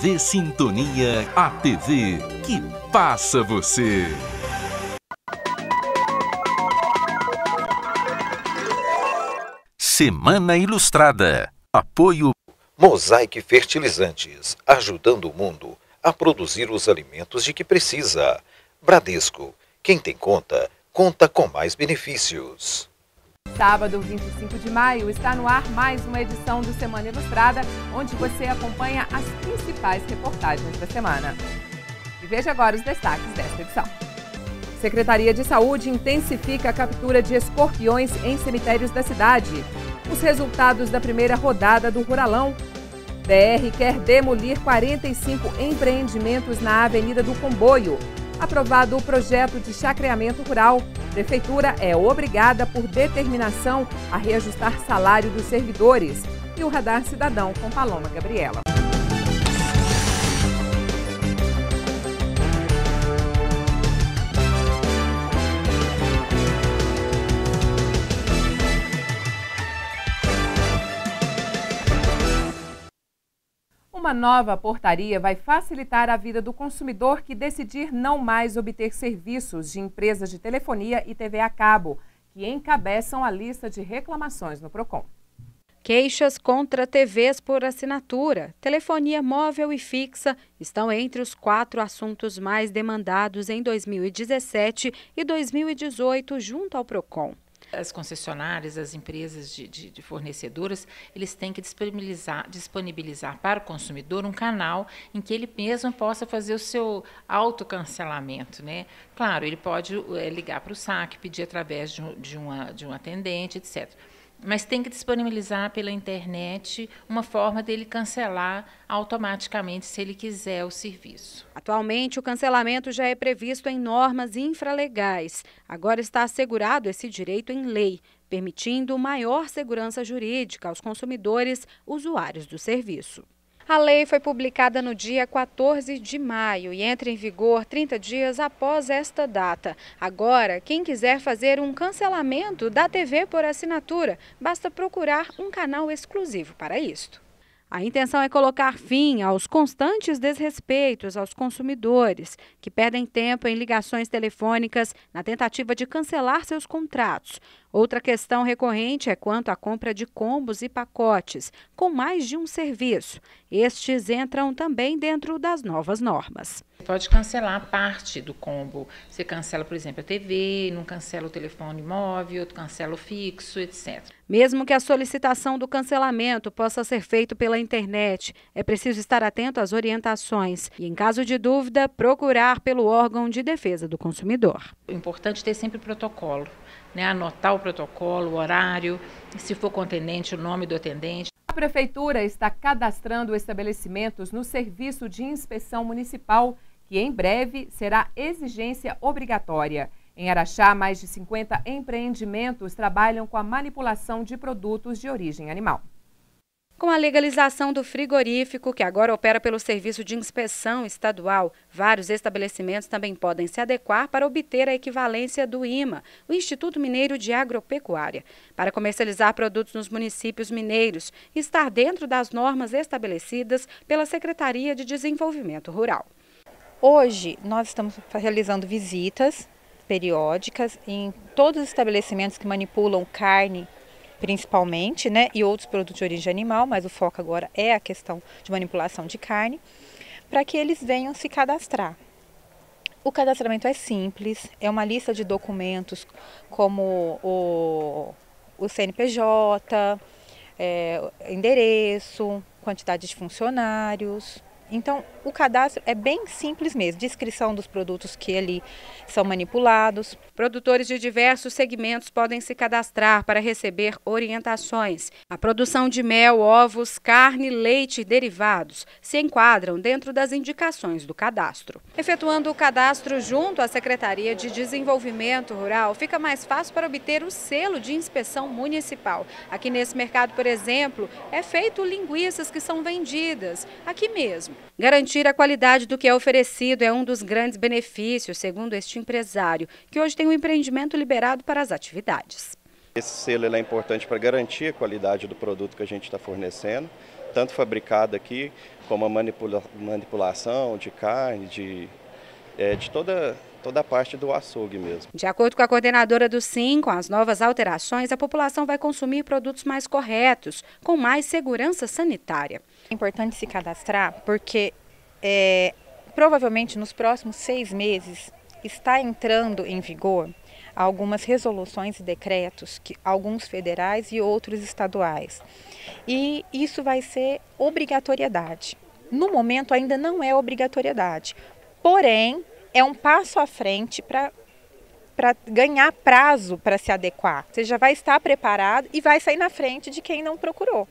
TV Sintonia, a TV que passa você. Semana Ilustrada. Apoio Mosaic Fertilizantes, ajudando o mundo a produzir os alimentos de que precisa. Bradesco, quem tem conta, conta com mais benefícios. Sábado, 25 de maio, está no ar mais uma edição do Semana Ilustrada, onde você acompanha as principais reportagens da semana. E veja agora os destaques desta edição. Secretaria de Saúde intensifica a captura de escorpiões em cemitérios da cidade. Os resultados da primeira rodada do Ruralão. BR quer demolir 45 empreendimentos na Avenida do Comboio. Aprovado o projeto de chacreamento rural. Prefeitura é obrigada por determinação a reajustar salário dos servidores. E o Radar Cidadão com Paloma Gabriela. Uma nova portaria vai facilitar a vida do consumidor que decidir não mais obter serviços de empresas de telefonia e TV a cabo, que encabeçam a lista de reclamações no PROCON. Queixas contra TVs por assinatura, telefonia móvel e fixa estão entre os 4 assuntos mais demandados em 2017 e 2018 junto ao PROCON. As concessionárias, as empresas de fornecedoras, eles têm que disponibilizar para o consumidor um canal em que ele mesmo possa fazer o seu autocancelamento, né? Claro, ele pode ligar para o saque, pedir através de um atendente, etc. Mas tem que disponibilizar pela internet uma forma dele cancelar automaticamente se ele quiser o serviço. Atualmente, o cancelamento já é previsto em normas infralegais. Agora está assegurado esse direito em lei, permitindo maior segurança jurídica aos consumidores usuários do serviço. A lei foi publicada no dia 14 de maio e entra em vigor 30 dias após esta data. Agora, quem quiser fazer um cancelamento da TV por assinatura, basta procurar um canal exclusivo para isto. A intenção é colocar fim aos constantes desrespeitos aos consumidores, que perdem tempo em ligações telefônicas na tentativa de cancelar seus contratos. Outra questão recorrente é quanto à compra de combos e pacotes, com mais de um serviço. Estes entram também dentro das novas normas. Pode cancelar parte do combo. Você cancela, por exemplo, a TV, não cancela o telefone móvel, cancela o fixo, etc. Mesmo que a solicitação do cancelamento possa ser feita pela internet, é preciso estar atento às orientações e, em caso de dúvida, procurar pelo órgão de defesa do consumidor. O importante é ter sempre protocolo, né? Anotar o protocolo, o horário, se for com atendente, o nome do atendente. A Prefeitura está cadastrando estabelecimentos no Serviço de Inspeção Municipal, que em breve será exigência obrigatória. Em Araxá, mais de 50 empreendimentos trabalham com a manipulação de produtos de origem animal. Com a legalização do frigorífico, que agora opera pelo Serviço de Inspeção Estadual, vários estabelecimentos também podem se adequar para obter a equivalência do IMA, o Instituto Mineiro de Agropecuária, para comercializar produtos nos municípios mineiros e estar dentro das normas estabelecidas pela Secretaria de Desenvolvimento Rural. Hoje, nós estamos realizando visitas periódicas em todos os estabelecimentos que manipulam carne, principalmente, né, e outros produtos de origem animal, mas o foco agora é a questão de manipulação de carne, para que eles venham se cadastrar. O cadastramento é simples, é uma lista de documentos como o CNPJ, endereço, quantidade de funcionários. Então, o cadastro é bem simples mesmo, descrição dos produtos que ali são manipulados. Produtores de diversos segmentos podem se cadastrar para receber orientações. A produção de mel, ovos, carne, leite e derivados se enquadram dentro das indicações do cadastro. Efetuando o cadastro junto à Secretaria de Desenvolvimento Rural, fica mais fácil para obter o selo de inspeção municipal. Aqui nesse mercado, por exemplo, é feito linguiças que são vendidas aqui mesmo. Garantir a qualidade do que é oferecido é um dos grandes benefícios, segundo este empresário, que hoje tem um empreendimento liberado para as atividades. Esse selo é importante para garantir a qualidade do produto que a gente está fornecendo. tanto fabricado aqui, como a manipulação de carne, de toda a parte do açougue mesmo. De acordo com a coordenadora do SIM, com as novas alterações, a população vai consumir produtos mais corretos, com mais segurança sanitária. É importante se cadastrar porque provavelmente nos próximos 6 meses está entrando em vigor algumas resoluções e decretos, alguns federais e outros estaduais. E isso vai ser obrigatoriedade. No momento ainda não é obrigatoriedade, porém é um passo à frente para ganhar prazo para se adequar. Você já vai estar preparado e vai sair na frente de quem não procurou.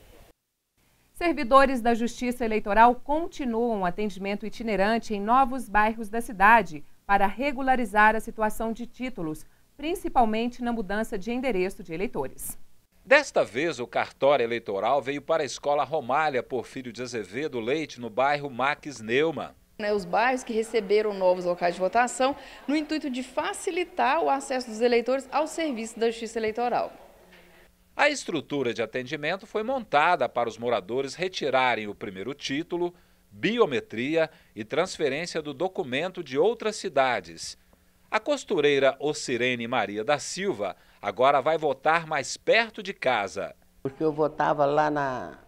Servidores da Justiça Eleitoral continuam o atendimento itinerante em novos bairros da cidade para regularizar a situação de títulos, principalmente na mudança de endereço de eleitores. Desta vez, o cartório eleitoral veio para a Escola Romália Porfírio de Azevedo Leite, no bairro Max Neumann. Os bairros que receberam novos locais de votação, no intuito de facilitar o acesso dos eleitores ao serviço da Justiça Eleitoral. A estrutura de atendimento foi montada para os moradores retirarem o primeiro título, biometria e transferência do documento de outras cidades. A costureira Ocirene Maria da Silva agora vai votar mais perto de casa. Porque eu votava lá na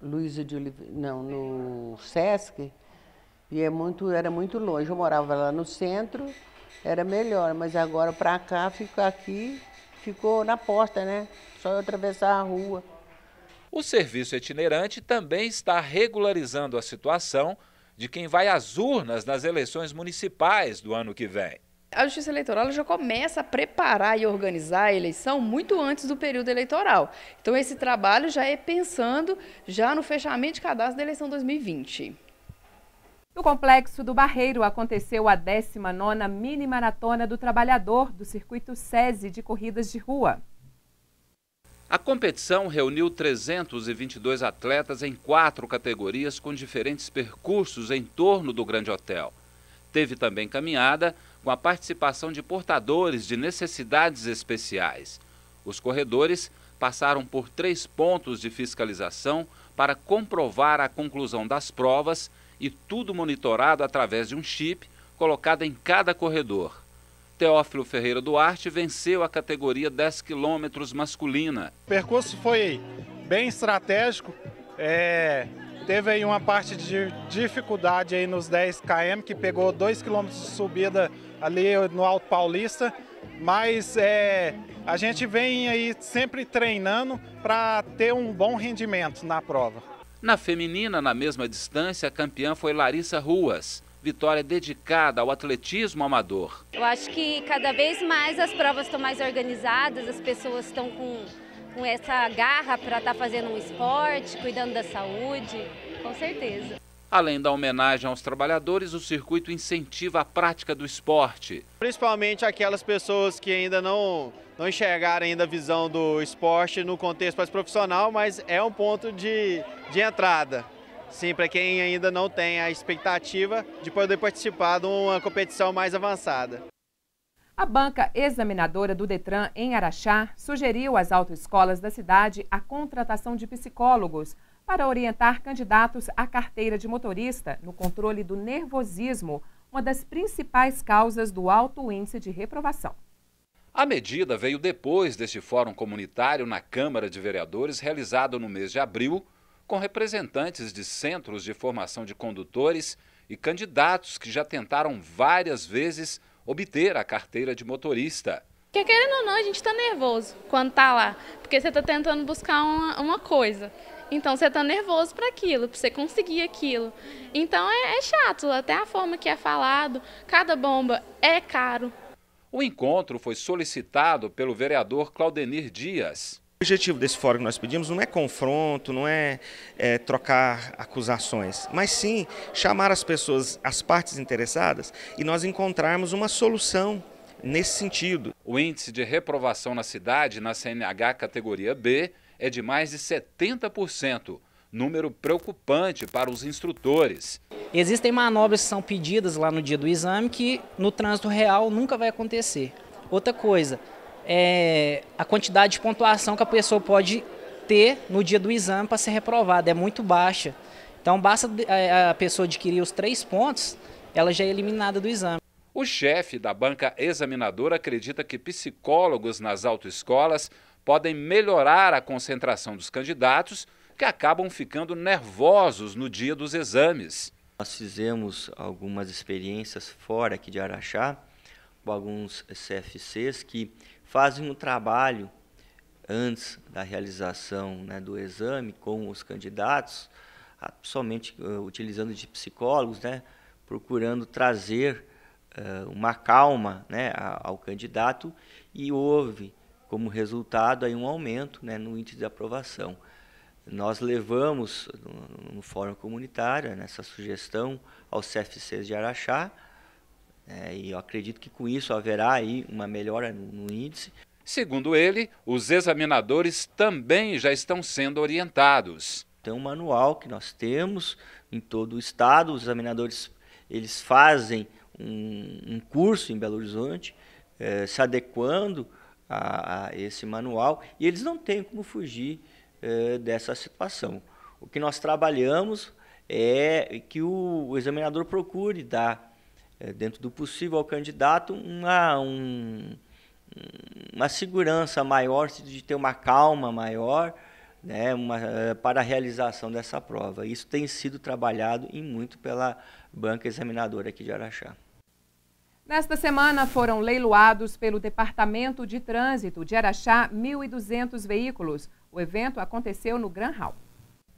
Luísa de Oliveira, no Sesc, e era muito longe. Eu morava lá no centro, era melhor, mas agora para cá, ficar aqui, ficou na porta, né? Só eu atravessar a rua. O serviço itinerante também está regularizando a situação de quem vai às urnas nas eleições municipais do ano que vem. A Justiça Eleitoral já começa a preparar e organizar a eleição muito antes do período eleitoral. Então esse trabalho já é pensando já no fechamento de cadastro da eleição 2020. No Complexo do Barreiro aconteceu a 19ª Mini Maratona do Trabalhador do Circuito SESI de Corridas de Rua. A competição reuniu 322 atletas em 4 categorias com diferentes percursos em torno do Grande Hotel. Teve também caminhada com a participação de portadores de necessidades especiais. Os corredores passaram por 3 pontos de fiscalização para comprovar a conclusão das provas e tudo monitorado através de um chip colocado em cada corredor. Teófilo Ferreira Duarte venceu a categoria 10 km masculina. O percurso foi bem estratégico, teve aí uma parte de dificuldade aí nos 10 km, que pegou 2 km de subida ali no Alto Paulista, mas a gente vem aí sempre treinando para ter um bom rendimento na prova. Na feminina, na mesma distância, a campeã foi Larissa Ruas. Vitória dedicada ao atletismo amador. Eu acho que cada vez mais as provas estão mais organizadas, as pessoas estão com essa garra para estar fazendo um esporte, cuidando da saúde, com certeza. Além da homenagem aos trabalhadores, o circuito incentiva a prática do esporte. Principalmente aquelas pessoas que ainda não enxergaram ainda a visão do esporte no contexto mais profissional, mas é um ponto de entrada. Sim, para quem ainda não tem a expectativa de poder participar de uma competição mais avançada. A banca examinadora do Detran em Araxá sugeriu às autoescolas da cidade a contratação de psicólogos para orientar candidatos à carteira de motorista no controle do nervosismo, uma das principais causas do alto índice de reprovação. A medida veio depois deste fórum comunitário na Câmara de Vereadores realizado no mês de abril, com representantes de centros de formação de condutores e candidatos que já tentaram várias vezes obter a carteira de motorista. Porque querendo ou não, a gente está nervoso quando está lá, porque você está tentando buscar uma coisa. Então você está nervoso para aquilo, para você conseguir aquilo. Então é chato, até a forma que é falado, cada bomba é caro. O encontro foi solicitado pelo vereador Claudenir Dias. O objetivo desse fórum que nós pedimos não é confronto, não é trocar acusações, mas sim chamar as pessoas, as partes interessadas, e nós encontrarmos uma solução nesse sentido. O índice de reprovação na cidade, na CNH categoria B, é de mais de 70%, número preocupante para os instrutores. Existem manobras que são pedidas lá no dia do exame que no trânsito real nunca vai acontecer. Outra coisa, a quantidade de pontuação que a pessoa pode ter no dia do exame para ser reprovado, é muito baixa. Então basta a pessoa adquirir os 3 pontos, ela já é eliminada do exame. O chefe da banca examinadora acredita que psicólogos nas autoescolas podem melhorar a concentração dos candidatos que acabam ficando nervosos no dia dos exames. Nós fizemos algumas experiências fora aqui de Araxá, com alguns CFCs que fazem um trabalho antes da realização, né, do exame com os candidatos, somente utilizando de psicólogos, né, procurando trazer uma calma, né, ao candidato, e houve como resultado aí um aumento, né, no índice de aprovação. Nós levamos no Fórum Comunitário essa sugestão aos CFCs de Araxá, e eu acredito que com isso haverá aí uma melhora no índice. Segundo ele, os examinadores também já estão sendo orientados. Tem um manual que nós temos em todo o estado, os examinadores eles fazem um curso em Belo Horizonte, se adequando a esse manual, e eles não têm como fugir dessa situação. O que nós trabalhamos é que o examinador procure dar, dentro do possível ao candidato, uma segurança maior, de ter uma calma maior, né, para a realização dessa prova. Isso tem sido trabalhado e muito pela banca examinadora aqui de Araxá. Nesta semana foram leiloados pelo Departamento de Trânsito de Araxá 1.200 veículos. O evento aconteceu no Gran Hall.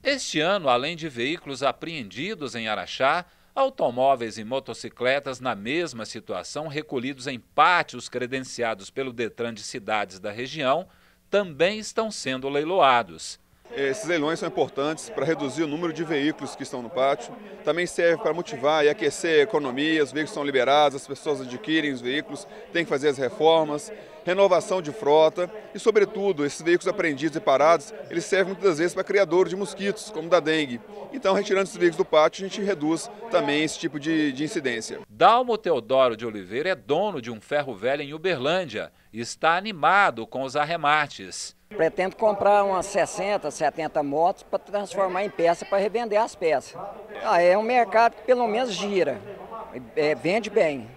Este ano, além de veículos apreendidos em Araxá, automóveis e motocicletas na mesma situação, recolhidos em pátios credenciados pelo Detran de cidades da região, também estão sendo leiloados. Esses leilões são importantes para reduzir o número de veículos que estão no pátio. Também serve para motivar e aquecer a economia, os veículos são liberados, as pessoas adquirem os veículos, têm que fazer as reformas, renovação de frota e, sobretudo, esses veículos apreendidos e parados, eles servem muitas vezes para criador de mosquitos, como da dengue. Então, retirando esses veículos do pátio, a gente reduz também esse tipo de incidência. Dalmo Teodoro de Oliveira é dono de um ferro velho em Uberlândia e está animado com os arremates. Pretendo comprar umas 60, 70 motos para transformar em peça para revender as peças. É um mercado que pelo menos gira, vende bem.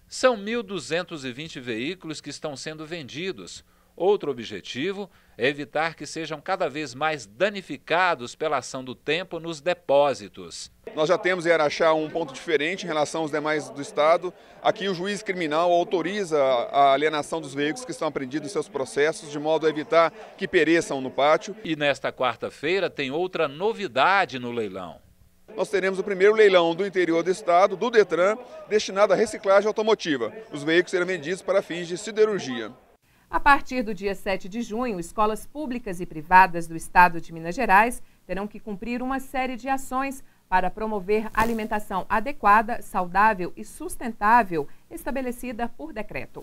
São 1.220 veículos que estão sendo vendidos. Outro objetivo é evitar que sejam cada vez mais danificados pela ação do tempo nos depósitos. Nós já temos em Araxá um ponto diferente em relação aos demais do estado. Aqui o juiz criminal autoriza a alienação dos veículos que estão apreendidos em seus processos, de modo a evitar que pereçam no pátio. E nesta quarta-feira tem outra novidade no leilão. Nós teremos o primeiro leilão do interior do estado, do Detran, destinado à reciclagem automotiva. Os veículos serão vendidos para fins de siderurgia. A partir do dia 7 de junho, escolas públicas e privadas do estado de Minas Gerais terão que cumprir uma série de ações para promover alimentação adequada, saudável e sustentável, estabelecida por decreto.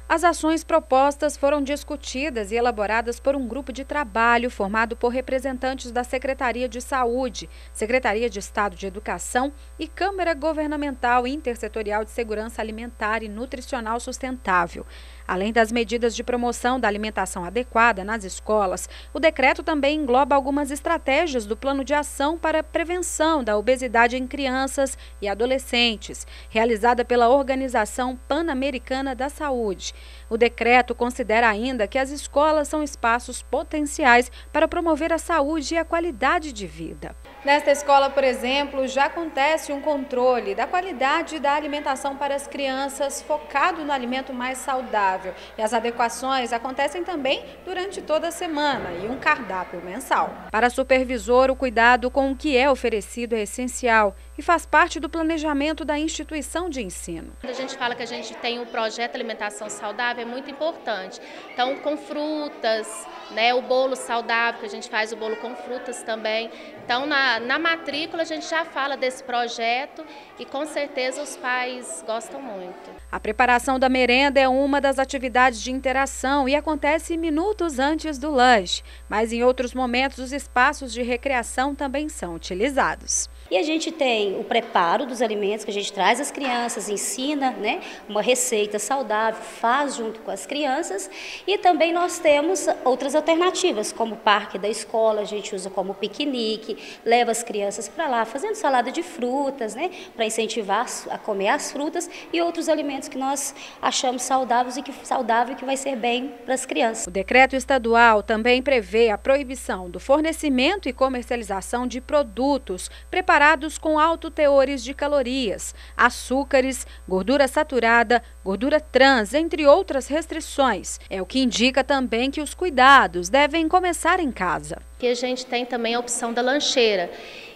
As ações propostas foram discutidas e elaboradas por um grupo de trabalho formado por representantes da Secretaria de Saúde, Secretaria de Estado de Educação e Câmara Governamental Intersetorial de Segurança Alimentar e Nutricional Sustentável. Além das medidas de promoção da alimentação adequada nas escolas, o decreto também engloba algumas estratégias do Plano de Ação para a Prevenção da Obesidade em Crianças e Adolescentes, realizada pela Organização Pan-Americana da Saúde. O decreto considera ainda que as escolas são espaços potenciais para promover a saúde e a qualidade de vida. Nesta escola, por exemplo, já acontece um controle da qualidade da alimentação para as crianças focado no alimento mais saudável. E as adequações acontecem também durante toda a semana e um cardápio mensal. Para a supervisor, o cuidado com o que é oferecido é essencial e faz parte do planejamento da instituição de ensino. Quando a gente fala que a gente tem um projeto Alimentação Saudável, é muito importante. Então, com frutas, né, o bolo saudável, que a gente faz o bolo com frutas também. Então, na matrícula a gente já fala desse projeto e com certeza os pais gostam muito. A preparação da merenda é uma das atividades de interação e acontece minutos antes do lanche, mas em outros momentos os espaços de recreação também são utilizados. E a gente tem o preparo dos alimentos que a gente traz às crianças, ensina, né, uma receita saudável, faz junto com as crianças. E também nós temos outras alternativas, como o parque da escola, a gente usa como piquenique, leva as crianças para lá, fazendo salada de frutas, né, para incentivar a comer as frutas e outros alimentos que nós achamos saudáveis e que vai ser bem para as crianças. O decreto estadual também prevê a proibição do fornecimento e comercialização de produtos preparados com altos teores de calorias, açúcares, gordura saturada, gordura trans, entre outras restrições. É o que indica também que os cuidados devem começar em casa. Que a gente tem também a opção da lancheira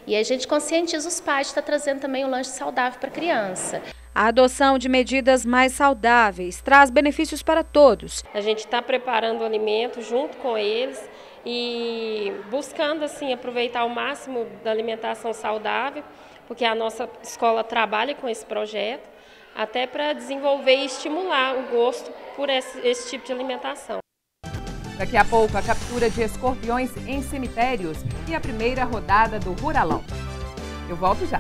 e a gente conscientiza os pais de estar trazendo também o lanche saudável para a criança. A adoção de medidas mais saudáveis traz benefícios para todos. A gente está preparando o alimento junto com eles e buscando assim aproveitar o máximo da alimentação saudável, porque a nossa escola trabalha com esse projeto, até para desenvolver e estimular o gosto por esse tipo de alimentação. Daqui a pouco, a captura de escorpiões em cemitérios e a primeira rodada do Ruralão. Eu volto já.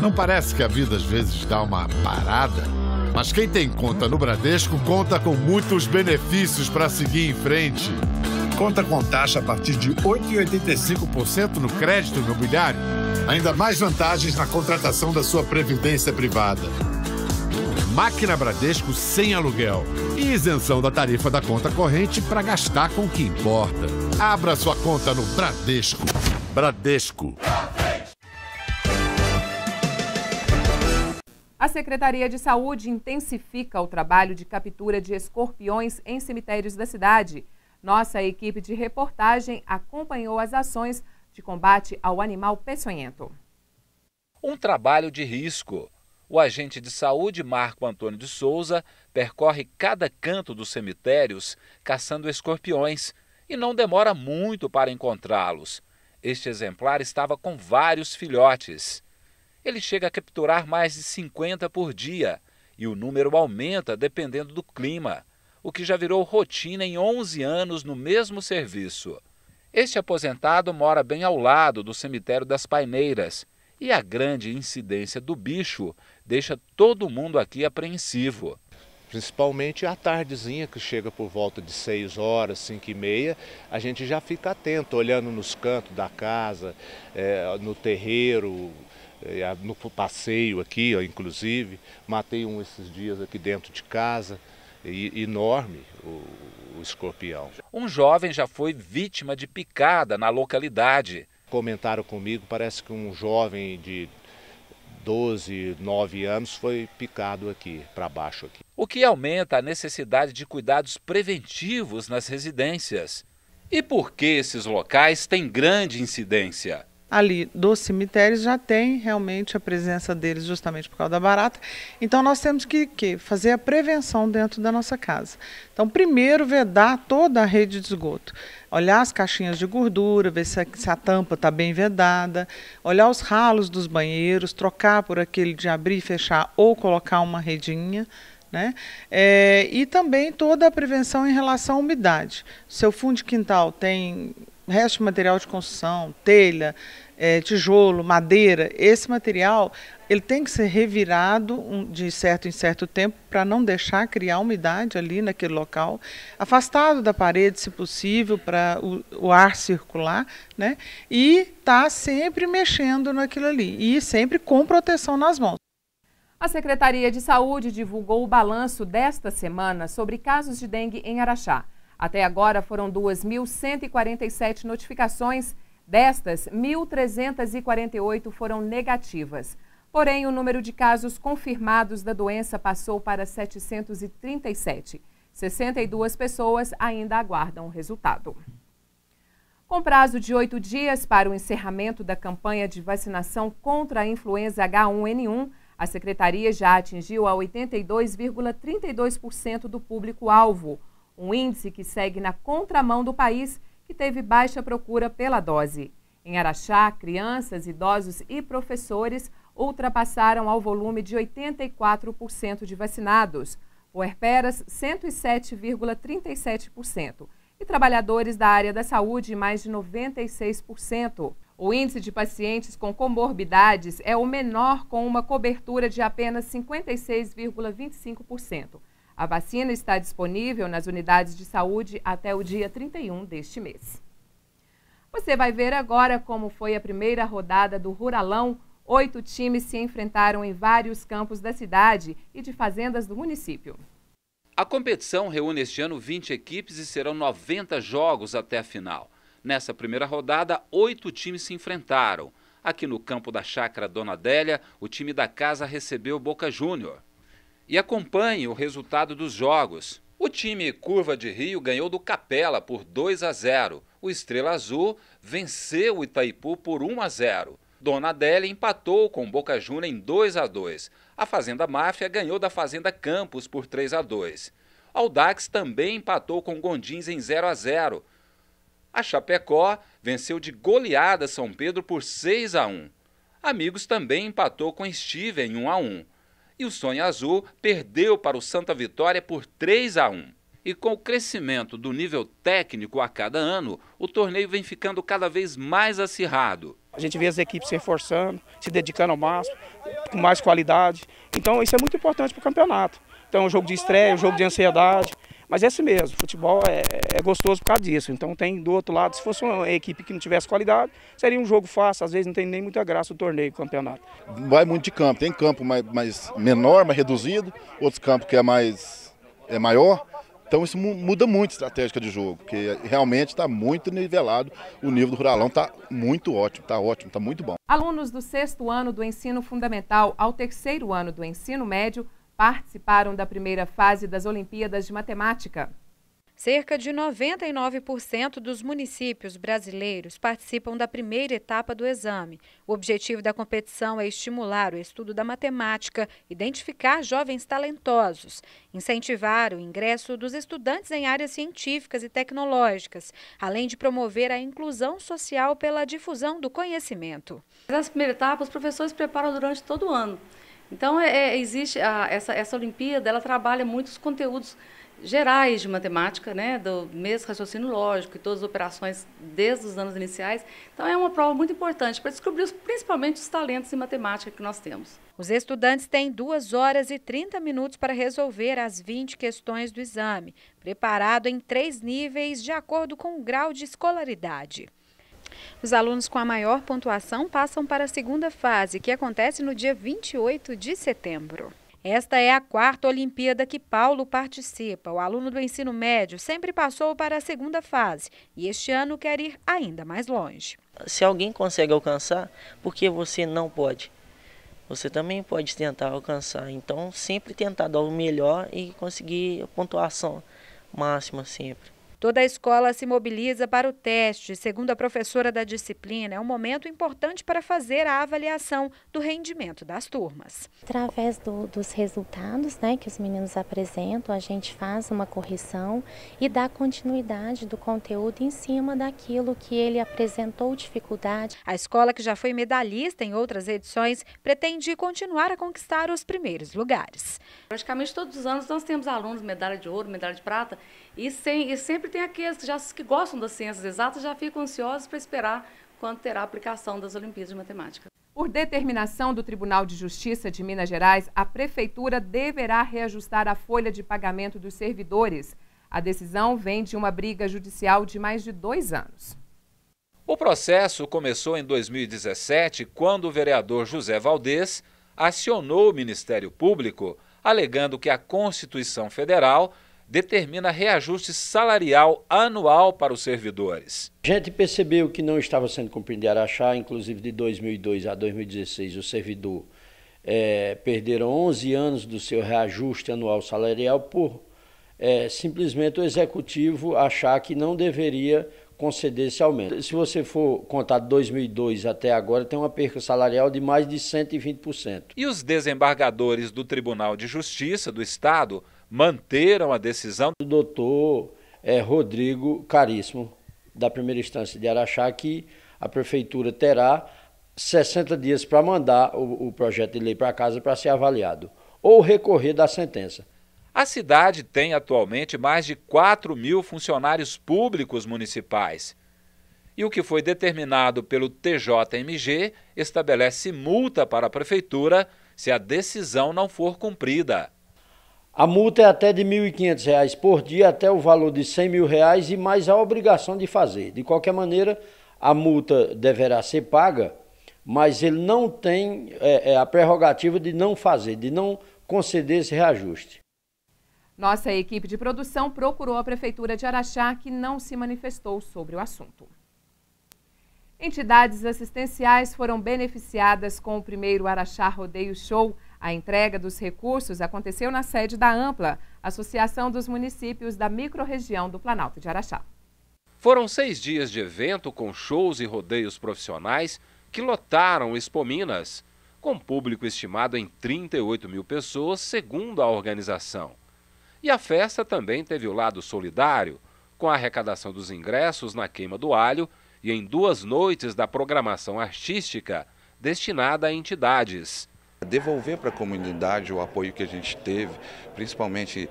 Não parece que a vida às vezes dá uma parada? Mas quem tem conta no Bradesco conta com muitos benefícios para seguir em frente. Conta com taxa a partir de 8,85% no crédito imobiliário. Ainda mais vantagens na contratação da sua previdência privada. Máquina Bradesco sem aluguel. E isenção da tarifa da conta corrente para gastar com o que importa. Abra sua conta no Bradesco. Bradesco. A Secretaria de Saúde intensifica o trabalho de captura de escorpiões em cemitérios da cidade. Nossa equipe de reportagem acompanhou as ações de combate ao animal peçonhento. Um trabalho de risco. O agente de saúde Marco Antônio de Souza percorre cada canto dos cemitérios caçando escorpiões e não demora muito para encontrá-los. Este exemplar estava com vários filhotes. Ele chega a capturar mais de 50 por dia e o número aumenta dependendo do clima, o que já virou rotina em 11 anos no mesmo serviço. Este aposentado mora bem ao lado do cemitério das Paineiras e a grande incidência do bicho deixa todo mundo aqui apreensivo. Principalmente à tardezinha, que chega por volta de 6 horas, 5h30, a gente já fica atento, olhando nos cantos da casa, no terreiro, no passeio aqui, inclusive. Matei um esses dias aqui dentro de casa, enorme o escorpião. Um jovem já foi vítima de picada na localidade. Comentaram comigo, parece que um jovem de 12, 9 anos foi picado aqui, para baixo aqui. O que aumenta a necessidade de cuidados preventivos nas residências. E por que esses locais têm grande incidência? Ali dos cemitérios já tem realmente a presença deles justamente por causa da barata. Então nós temos que fazer a prevenção dentro da nossa casa. Então primeiro vedar toda a rede de esgoto. Olhar as caixinhas de gordura, ver se a tampa está bem vedada, olhar os ralos dos banheiros, trocar por aquele de abrir e fechar ou colocar uma redinha. Né? E também toda a prevenção em relação à umidade. Seu fundo de quintal tem resto de material de construção, telha, tijolo, madeira, esse material ele tem que ser revirado de certo em certo tempo para não deixar criar umidade ali naquele local, afastado da parede se possível para o ar circular, né? E tá sempre mexendo naquilo ali e sempre com proteção nas mãos. A Secretaria de Saúde divulgou o balanço desta semana sobre casos de dengue em Araxá. Até agora foram 2.147 notificações, destas 1.348 foram negativas. Porém, o número de casos confirmados da doença passou para 737. 62 pessoas ainda aguardam o resultado. Com prazo de 8 dias para o encerramento da campanha de vacinação contra a influenza H1N1, a Secretaria já atingiu a 82,32% do público-alvo. Um índice que segue na contramão do país, que teve baixa procura pela dose. Em Araxá, crianças, idosos e professores ultrapassaram ao volume de 84% de vacinados. Puerperas, 107,37%. E trabalhadores da área da saúde, mais de 96%. O índice de pacientes com comorbidades é o menor, com uma cobertura de apenas 56,25%. A vacina está disponível nas unidades de saúde até o dia 31 deste mês. Você vai ver agora como foi a primeira rodada do Ruralão. 8 times se enfrentaram em vários campos da cidade e de fazendas do município. A competição reúne este ano 20 equipes e serão 90 jogos até a final. Nessa primeira rodada, 8 times se enfrentaram. Aqui no campo da Chácara Dona Adélia, o time da casa recebeu Boca Júnior. E acompanhe o resultado dos jogos. O time Curva de Rio ganhou do Capela por 2-0. O Estrela Azul venceu o Itaipu por 1-0. Dona Adélia empatou com o Boca Júnior em 2-2. A Fazenda Máfia ganhou da Fazenda Campos por 3-2. Audax também empatou com Gondins em 0-0. A Chapecó venceu de goleada São Pedro por 6-1. Amigos também empatou com Estiva em 1-1. E o Sonho Azul perdeu para o Santa Vitória por 3-1. E com o crescimento do nível técnico a cada ano, o torneio vem ficando cada vez mais acirrado. A gente vê as equipes se reforçando, se dedicando ao máximo, com mais qualidade. Então isso é muito importante para o campeonato. Então é um jogo de estreia, um jogo de ansiedade. Mas é assim mesmo, futebol é gostoso por causa disso. Então tem do outro lado, se fosse uma equipe que não tivesse qualidade, seria um jogo fácil, às vezes não tem nem muita graça o torneio, o campeonato. Vai muito de campo, tem campo mais menor, mais reduzido, outros campos que é maior. Então isso muda muito a estratégia de jogo, porque realmente está muito nivelado, o nível do Ruralão está muito ótimo, está muito bom. Alunos do 6º ano do ensino fundamental ao 3º ano do ensino médio participaram da primeira fase das Olimpíadas de Matemática. Cerca de 99% dos municípios brasileiros participam da primeira etapa do exame. O objetivo da competição é estimular o estudo da matemática, identificar jovens talentosos, incentivar o ingresso dos estudantes em áreas científicas e tecnológicas, além de promover a inclusão social pela difusão do conhecimento. Nessa primeira etapa, os professores preparam durante todo o ano. Então, existe essa Olimpíada, ela trabalha muitos conteúdos gerais de matemática, né, do mesmo raciocínio lógico e todas as operações desde os anos iniciais. Então é uma prova muito importante para descobrir principalmente os talentos em matemática que nós temos. Os estudantes têm 2 horas e 30 minutos para resolver as 20 questões do exame, preparado em 3 níveis de acordo com o grau de escolaridade. Os alunos com a maior pontuação passam para a segunda fase, que acontece no dia 28 de setembro. Esta é a 4ª Olimpíada que Paulo participa. O aluno do ensino médio sempre passou para a segunda fase e este ano quer ir ainda mais longe. Se alguém consegue alcançar, por que você não pode? Você também pode tentar alcançar. Então, sempre tentar dar o melhor e conseguir a pontuação máxima sempre. Toda a escola se mobiliza para o teste. Segundo a professora da disciplina, é um momento importante para fazer a avaliação do rendimento das turmas. Através dos resultados, né, que os meninos apresentam, a gente faz uma correção e dá continuidade do conteúdo em cima daquilo que ele apresentou dificuldade. A escola, que já foi medalhista em outras edições, pretende continuar a conquistar os primeiros lugares. Praticamente todos os anos nós temos alunos medalha de ouro, medalha de prata e sempre tem aqueles que gostam das ciências exatas, já ficam ansiosos para esperar quando terá a aplicação das Olimpíadas de Matemática. Por determinação do Tribunal de Justiça de Minas Gerais, a Prefeitura deverá reajustar a folha de pagamento dos servidores. A decisão vem de uma briga judicial de mais de 2 anos. O processo começou em 2017, quando o vereador José Valdez acionou o Ministério Público, alegando que a Constituição Federal determina reajuste salarial anual para os servidores. A gente percebeu que não estava sendo cumprido em Araxá, inclusive de 2002 a 2016, o servidor perderam 11 anos do seu reajuste anual salarial por simplesmente o executivo achar que não deveria conceder esse aumento. Se você for contar de 2002 até agora, tem uma perca salarial de mais de 120%. E os desembargadores do Tribunal de Justiça do Estado manteram a decisão do doutor Rodrigo Caríssimo, da primeira instância de Araxá, que a prefeitura terá 60 dias para mandar o projeto de lei para casa para ser avaliado, ou recorrer da sentença. A cidade tem atualmente mais de 4.000 funcionários públicos municipais. E o que foi determinado pelo TJMG estabelece multa para a prefeitura se a decisão não for cumprida. A multa é até de R$ 1.500 por dia, até o valor de R$ 100 mil e mais a obrigação de fazer. De qualquer maneira, a multa deverá ser paga, mas ele não tem a prerrogativa de não fazer, de não conceder esse reajuste. Nossa equipe de produção procurou a Prefeitura de Araxá, que não se manifestou sobre o assunto. Entidades assistenciais foram beneficiadas com o primeiro Araxá Rodeio Show. A entrega dos recursos aconteceu na sede da AMPLA, Associação dos Municípios da Microrregião do Planalto de Araxá. Foram 6 dias de evento com shows e rodeios profissionais que lotaram o Expo Minas, com público estimado em 38 mil pessoas, segundo a organização. E a festa também teve o lado solidário, com a arrecadação dos ingressos na Queima do Alho e em 2 noites da programação artística destinada a entidades. Devolver para a comunidade o apoio que a gente teve, principalmente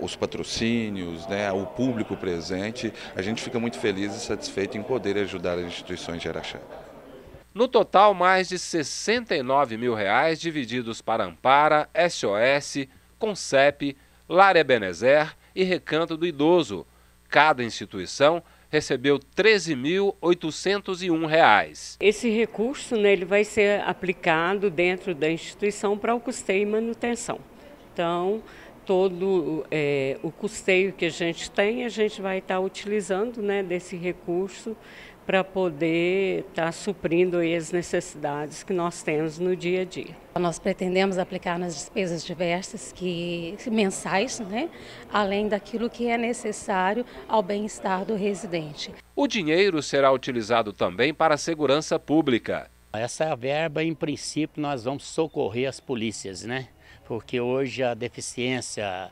os patrocínios, né, o público presente, a gente fica muito feliz e satisfeito em poder ajudar as instituições de Araxá. No total, mais de R$ 69 mil divididos para Ampara, SOS, Concep, Lar Ebenezer e Recanto do Idoso. Cada instituição recebeu R$ 13.801. Esse recurso, né, ele vai ser aplicado dentro da instituição para o custeio e manutenção. Então, todo o custeio que a gente tem, a gente vai estar utilizando, né, desse recurso para poder estar suprindo aí as necessidades que nós temos no dia a dia. Nós pretendemos aplicar nas despesas diversas mensais, né, além daquilo que é necessário ao bem-estar do residente. O dinheiro será utilizado também para a segurança pública. Essa verba, em princípio, nós vamos socorrer as polícias, né? Porque hoje a deficiência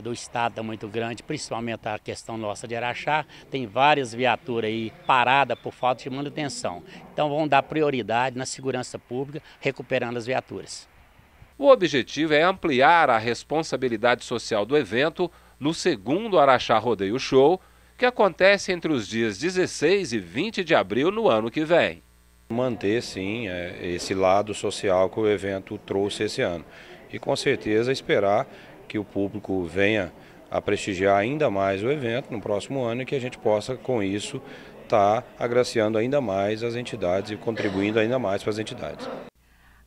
do Estado é muito grande, principalmente a questão nossa de Araxá, tem várias viaturas aí paradas por falta de manutenção. Então vão dar prioridade na segurança pública, recuperando as viaturas. O objetivo é ampliar a responsabilidade social do evento no segundo Araxá Rodeio Show, que acontece entre os dias 16 e 20 de abril no ano que vem. Manter, sim, esse lado social que o evento trouxe esse ano. E com certeza esperar que o público venha a prestigiar ainda mais o evento no próximo ano e que a gente possa, com isso, estar agraciando ainda mais as entidades e contribuindo ainda mais para as entidades.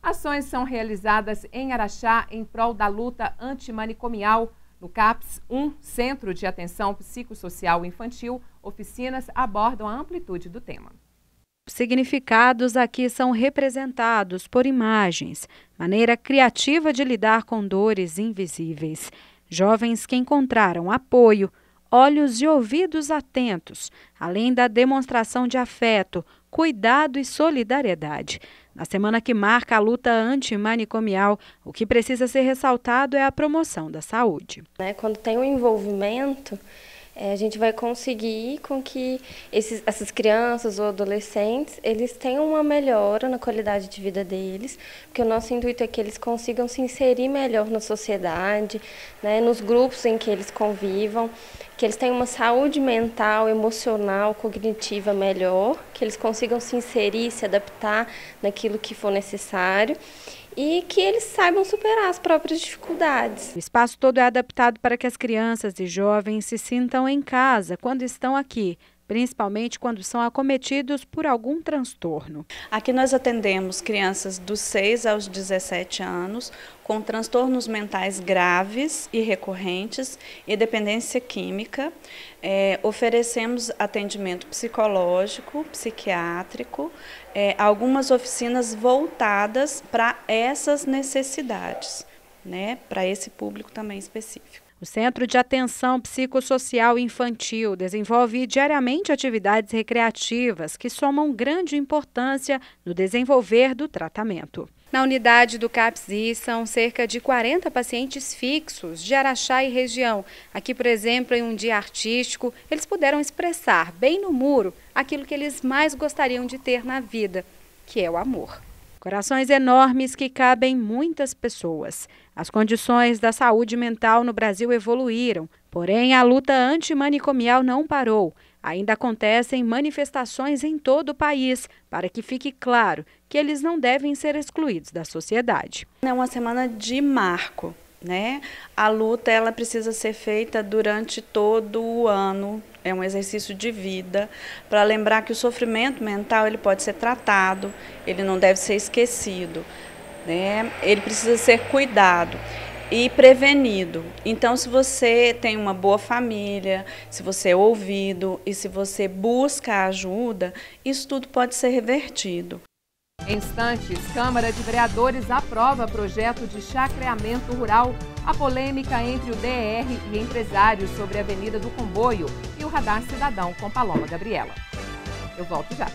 Ações são realizadas em Araxá em prol da luta antimanicomial. No CAPS 1, Centro de Atenção Psicossocial Infantil, oficinas abordam a amplitude do tema. Os significados aqui são representados por imagens, maneira criativa de lidar com dores invisíveis. Jovens que encontraram apoio, olhos e ouvidos atentos, além da demonstração de afeto, cuidado e solidariedade. Na semana que marca a luta antimanicomial, o que precisa ser ressaltado é a promoção da saúde. Quando tem um envolvimento, a gente vai conseguir com que essas crianças ou adolescentes, eles tenham uma melhora na qualidade de vida deles, porque o nosso intuito é que eles consigam se inserir melhor na sociedade, né, nos grupos em que eles convivam, que eles tenham uma saúde mental, emocional, cognitiva melhor, que eles consigam se inserir, se adaptar naquilo que for necessário, e que eles saibam superar as próprias dificuldades. O espaço todo é adaptado para que as crianças e jovens se sintam em casa quando estão aqui, principalmente quando são acometidos por algum transtorno. Aqui nós atendemos crianças dos 6 aos 17 anos com transtornos mentais graves e recorrentes e dependência química. Oferecemos atendimento psicológico, psiquiátrico, algumas oficinas voltadas para essas necessidades, né, para esse público também específico. O Centro de Atenção Psicossocial Infantil desenvolve diariamente atividades recreativas que somam grande importância no desenvolver do tratamento. Na unidade do CAPS-I são cerca de 40 pacientes fixos de Araxá e região. Aqui, por exemplo, em um dia artístico, eles puderam expressar bem no muro aquilo que eles mais gostariam de ter na vida, que é o amor. Corações enormes que cabem muitas pessoas. As condições da saúde mental no Brasil evoluíram, porém a luta antimanicomial não parou. Ainda acontecem manifestações em todo o país para que fique claro que eles não devem ser excluídos da sociedade. É uma semana de marco, né? A luta ela precisa ser feita durante todo o ano. É um exercício de vida para lembrar que o sofrimento mental ele pode ser tratado, ele não deve ser esquecido, né? Ele precisa ser cuidado e prevenido. Então, se você tem uma boa família, se você é ouvido e se você busca ajuda, isso tudo pode ser revertido. Em instantes, Câmara de Vereadores aprova projeto de chacreamento rural. A polêmica entre o DR e empresários sobre a Avenida do Comboio e o Radar Cidadão com Paloma Gabriela. Eu volto já.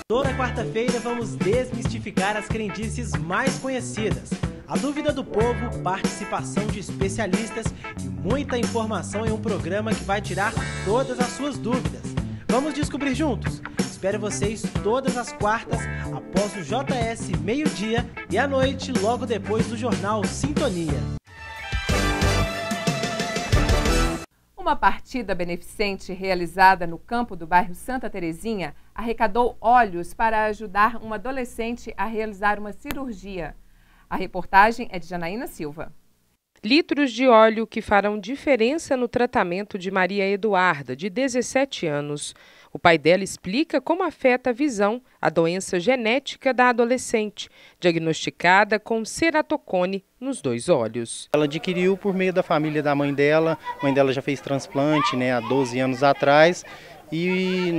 Toda quarta-feira vamos desmistificar as crendices mais conhecidas. A dúvida do povo, participação de especialistas e muita informação em um programa que vai tirar todas as suas dúvidas. Vamos descobrir juntos? Espero vocês todas as quartas, após o JS meio-dia e à noite, logo depois do Jornal Sintonia. Uma partida beneficente realizada no campo do bairro Santa Terezinha arrecadou óleos para ajudar uma adolescente a realizar uma cirurgia. A reportagem é de Janaína Silva. Litros de óleo que farão diferença no tratamento de Maria Eduarda, de 17 anos. O pai dela explica como afeta a visão, a doença genética da adolescente, diagnosticada com ceratocone nos 2 olhos. Ela adquiriu por meio da família da mãe dela. A mãe dela já fez transplante, há 12 anos atrás. E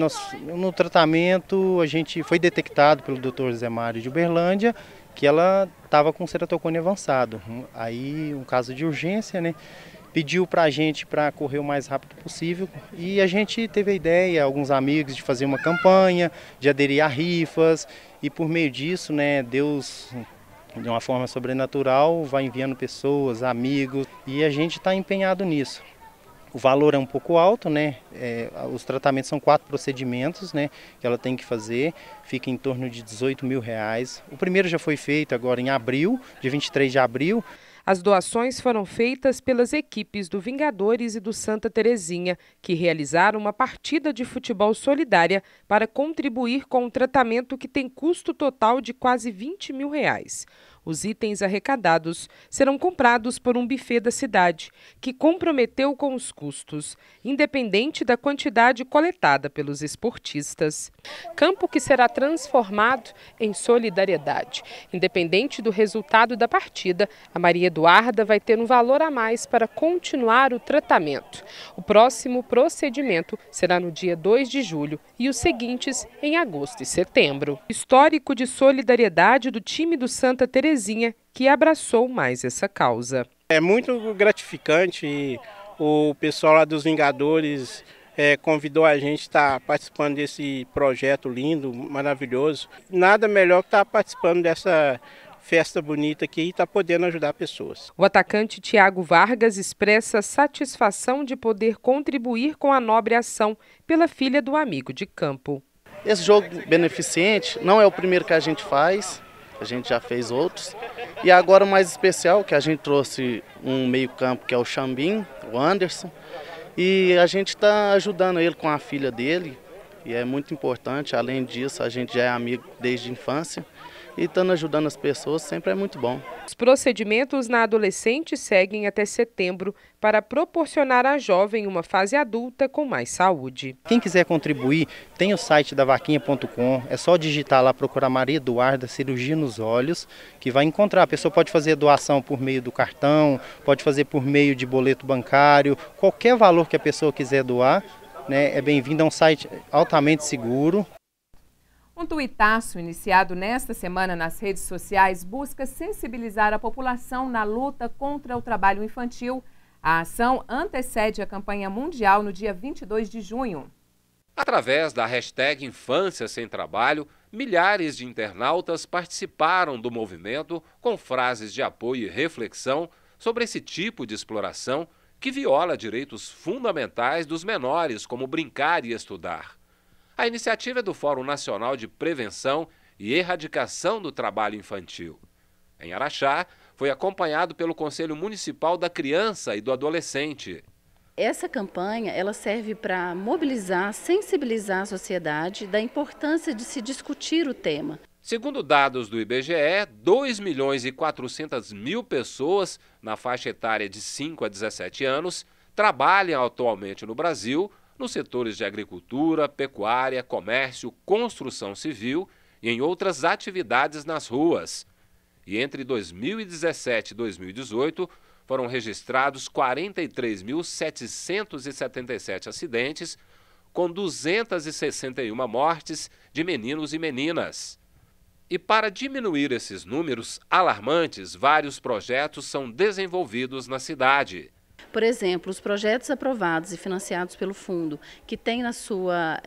no tratamento a gente foi detectado pelo Dr. Zé Mário de Uberlândia que ela estava com ceratocone avançado. Aí, um caso de urgência, pediu para a gente para correr o mais rápido possível e a gente teve a ideia, alguns amigos, de fazer uma campanha, de aderir a rifas e por meio disso, Deus, de uma forma sobrenatural, vai enviando pessoas, amigos e a gente está empenhado nisso. O valor é um pouco alto, os tratamentos são 4 procedimentos, que ela tem que fazer, fica em torno de R$18.000. O primeiro já foi feito agora em abril, dia 23 de abril. As doações foram feitas pelas equipes do Vingadores e do Santa Terezinha, que realizaram uma partida de futebol solidária para contribuir com um tratamento que tem custo total de quase R$20.000. Os itens arrecadados serão comprados por um buffet da cidade, que comprometeu com os custos, independente da quantidade coletada pelos esportistas. Campo que será transformado em solidariedade. Independente do resultado da partida, a Maria Eduarda vai ter um valor a mais para continuar o tratamento. O próximo procedimento será no dia 2 de julho e os seguintes em agosto e setembro. Histórico de solidariedade do time do Santa Terezinha, que abraçou mais essa causa. É muito gratificante e o pessoal lá dos Vingadores convidou a gente a estar participando desse projeto lindo, maravilhoso. Nada melhor que estar participando dessa festa bonita aqui e estar podendo ajudar pessoas. O atacante Thiago Vargas expressa satisfação de poder contribuir com a nobre ação pela filha do amigo de campo. Esse jogo beneficente não é o primeiro que a gente faz. A gente já fez outros. E agora o mais especial, que a gente trouxe um meio-campo que é o Xambim, o Anderson. E a gente está ajudando ele com a filha dele. E é muito importante. Além disso, a gente já é amigo desde a infância. E estando ajudando as pessoas sempre é muito bom. Os procedimentos na adolescente seguem até setembro para proporcionar à jovem uma fase adulta com mais saúde. Quem quiser contribuir, tem o site da vaquinha.com, é só digitar lá, procurar Maria Eduarda, cirurgia nos olhos, que vai encontrar. A pessoa pode fazer doação por meio do cartão, pode fazer por meio de boleto bancário, qualquer valor que a pessoa quiser doar, é bem-vindo. É um site altamente seguro. Um tuitaço iniciado nesta semana nas redes sociais busca sensibilizar a população na luta contra o trabalho infantil. A ação antecede a campanha mundial no dia 22 de junho. Através da hashtag Infância Sem Trabalho, milhares de internautas participaram do movimento com frases de apoio e reflexão sobre esse tipo de exploração que viola direitos fundamentais dos menores, como brincar e estudar. A iniciativa é do Fórum Nacional de Prevenção e Erradicação do Trabalho Infantil. Em Araxá, foi acompanhado pelo Conselho Municipal da Criança e do Adolescente. Essa campanha ela serve para mobilizar, sensibilizar a sociedade da importância de se discutir o tema. Segundo dados do IBGE, 2.400.000 pessoas na faixa etária de 5 a 17 anos trabalham atualmente no Brasil nos setores de agricultura, pecuária, comércio, construção civil e em outras atividades nas ruas. E entre 2017 e 2018, foram registrados 43.777 acidentes, com 261 mortes de meninos e meninas. E para diminuir esses números alarmantes, vários projetos são desenvolvidos na cidade. Por exemplo, os projetos aprovados e financiados pelo fundo, que tem na sua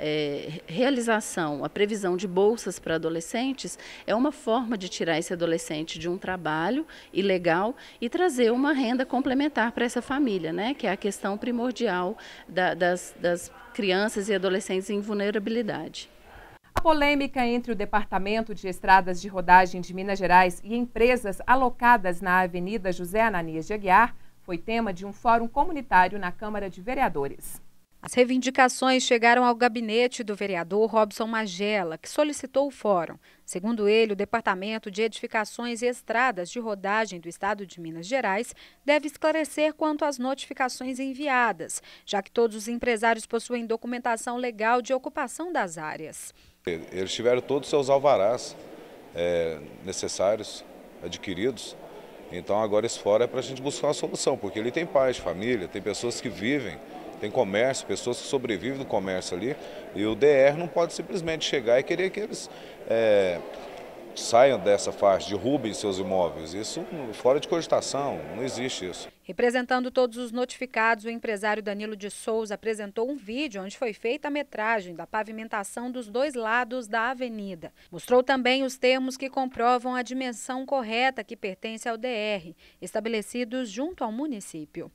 realização a previsão de bolsas para adolescentes, é uma forma de tirar esse adolescente de um trabalho ilegal e trazer uma renda complementar para essa família, né? Que é a questão primordial das crianças e adolescentes em vulnerabilidade. A polêmica entre o Departamento de Estradas de Rodagem de Minas Gerais e empresas alocadas na Avenida José Ananias de Aguiar foi tema de um fórum comunitário na Câmara de Vereadores. As reivindicações chegaram ao gabinete do vereador Robson Magela, que solicitou o fórum. Segundo ele, o Departamento de Edificações e Estradas de Rodagem do Estado de Minas Gerais deve esclarecer quanto às notificações enviadas, já que todos os empresários possuem documentação legal de ocupação das áreas. Eles tiveram todos os seus alvarás necessários, adquiridos. Então agora esse fórum é para a gente buscar uma solução, porque ele tem pais, família, tem pessoas que vivem, tem comércio, pessoas que sobrevivem do comércio ali, e o DR não pode simplesmente chegar e querer que eles saiam dessa faixa, derrubem seus imóveis. Isso fora de cogitação, não existe isso. Representando todos os notificados, o empresário Danilo de Souza apresentou um vídeo onde foi feita a metragem da pavimentação dos dois lados da avenida. Mostrou também os termos que comprovam a dimensão correta que pertence ao DR, estabelecidos junto ao município.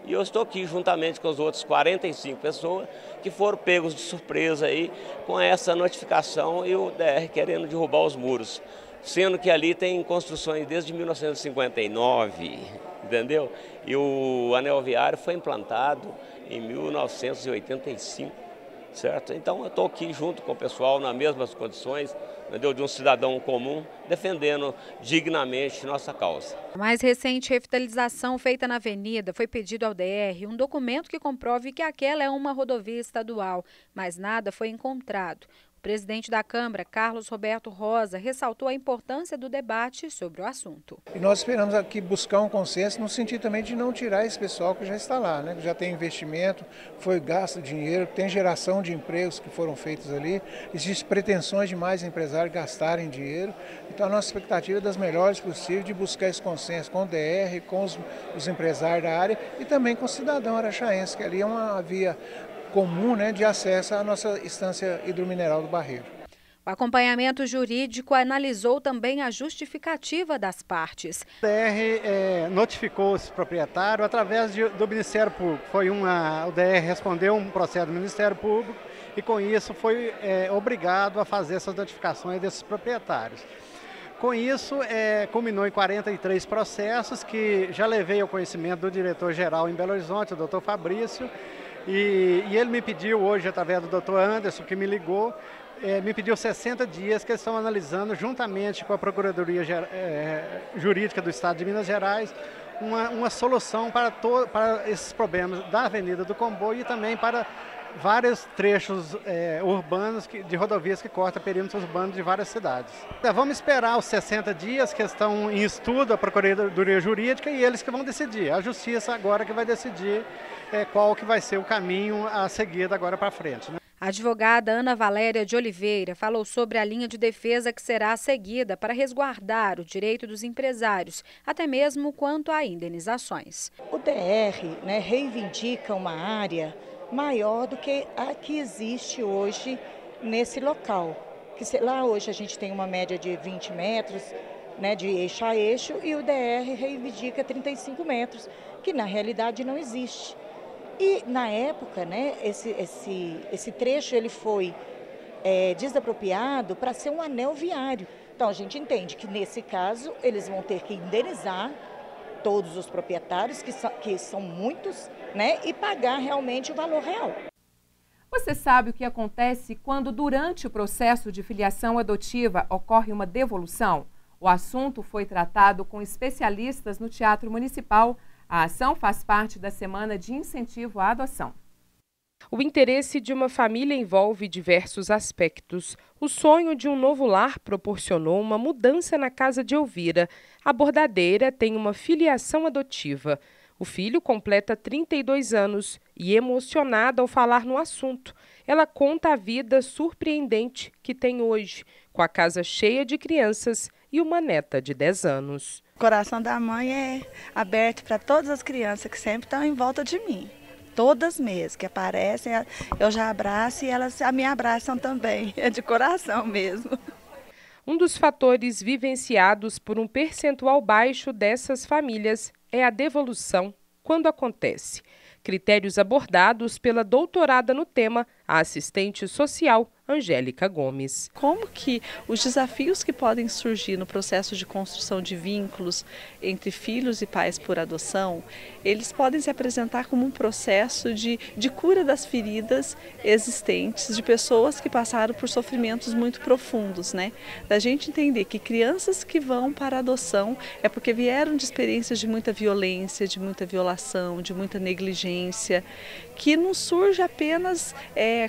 E eu estou aqui juntamente com as outras 45 pessoas que foram pegos de surpresa aí com essa notificação e o DR querendo derrubar os muros. Sendo que ali tem construções desde 1959, entendeu? E o anel viário foi implantado em 1985, certo? Então eu estou aqui junto com o pessoal nas mesmas condições, entendeu? De um cidadão comum, defendendo dignamente nossa causa. A mais recente revitalização feita na avenida foi pedido ao DR um documento que comprove que aquela é uma rodovia estadual, mas nada foi encontrado. O presidente da Câmara, Carlos Roberto Rosa, ressaltou a importância do debate sobre o assunto. E nós esperamos aqui buscar um consenso no sentido também de não tirar esse pessoal que já está lá, né? Que já tem investimento, foi gasto dinheiro, tem geração de empregos que foram feitos ali, existem pretensões de mais empresários gastarem dinheiro. Então a nossa expectativa é das melhores possíveis de buscar esse consenso com o DR, com os empresários da área e também com o cidadão araxaense, que ali é uma via comum, né, de acesso à nossa estância hidromineral do Barreiro. O acompanhamento jurídico analisou também a justificativa das partes. O DR notificou esse proprietário através do Ministério Público. O DR respondeu um processo do Ministério Público e com isso foi obrigado a fazer essas notificações desses proprietários. Com isso, culminou em 43 processos que já levei ao conhecimento do diretor-geral em Belo Horizonte, o doutor Fabrício, e ele me pediu hoje, através do doutor Anderson, que me ligou, me pediu 60 dias que eles estão analisando, juntamente com a Procuradoria Jurídica do Estado de Minas Gerais, uma solução para esses problemas da Avenida do Comboio e também para vários trechos urbanos de rodovias que cortam perímetros urbanos de várias cidades. Vamos esperar os 60 dias que estão em estudo a Procuradoria Jurídica e eles que vão decidir. A Justiça agora que vai decidir qual que vai ser o caminho a seguir agora para frente, né? A advogada Ana Valéria de Oliveira falou sobre a linha de defesa que será seguida para resguardar o direito dos empresários, até mesmo quanto a indenizações. O DR, reivindica uma área maior do que a que existe hoje nesse local. Lá hoje a gente tem uma média de 20 metros de eixo a eixo e o DR reivindica 35 metros, que na realidade não existe. E na época, esse trecho ele foi desapropriado para ser um anel viário. Então a gente entende que nesse caso eles vão ter que indenizar todos os proprietários, que são muitos, né, e pagar realmente o valor real. Você sabe o que acontece quando durante o processo de filiação adotiva ocorre uma devolução? O assunto foi tratado com especialistas no Teatro Municipal. A ação faz parte da Semana de Incentivo à Adoção. O interesse de uma família envolve diversos aspectos. O sonho de um novo lar proporcionou uma mudança na casa de Elvira. A bordadeira tem uma filiação adotiva. O filho completa 32 anos e, emocionada ao falar no assunto, ela conta a vida surpreendente que tem hoje, com a casa cheia de crianças e uma neta de 10 anos. O coração da mãe é aberto para todas as crianças que sempre estão em volta de mim. Todas mesmo que aparecem, eu já abraço e elas me abraçam também, é de coração mesmo. Um dos fatores vivenciados por um percentual baixo dessas famílias é a devolução, quando acontece. Critérios abordados pela doutorada no tema, a assistente social Angélica Gomes. Como que os desafios que podem surgir no processo de construção de vínculos entre filhos e pais por adoção, eles podem se apresentar como um processo de cura das feridas existentes de pessoas que passaram por sofrimentos muito profundos, né? Da gente entender que crianças que vão para a adoção é porque vieram de experiências de muita violência, de muita violação, de muita negligência, que não surge apenas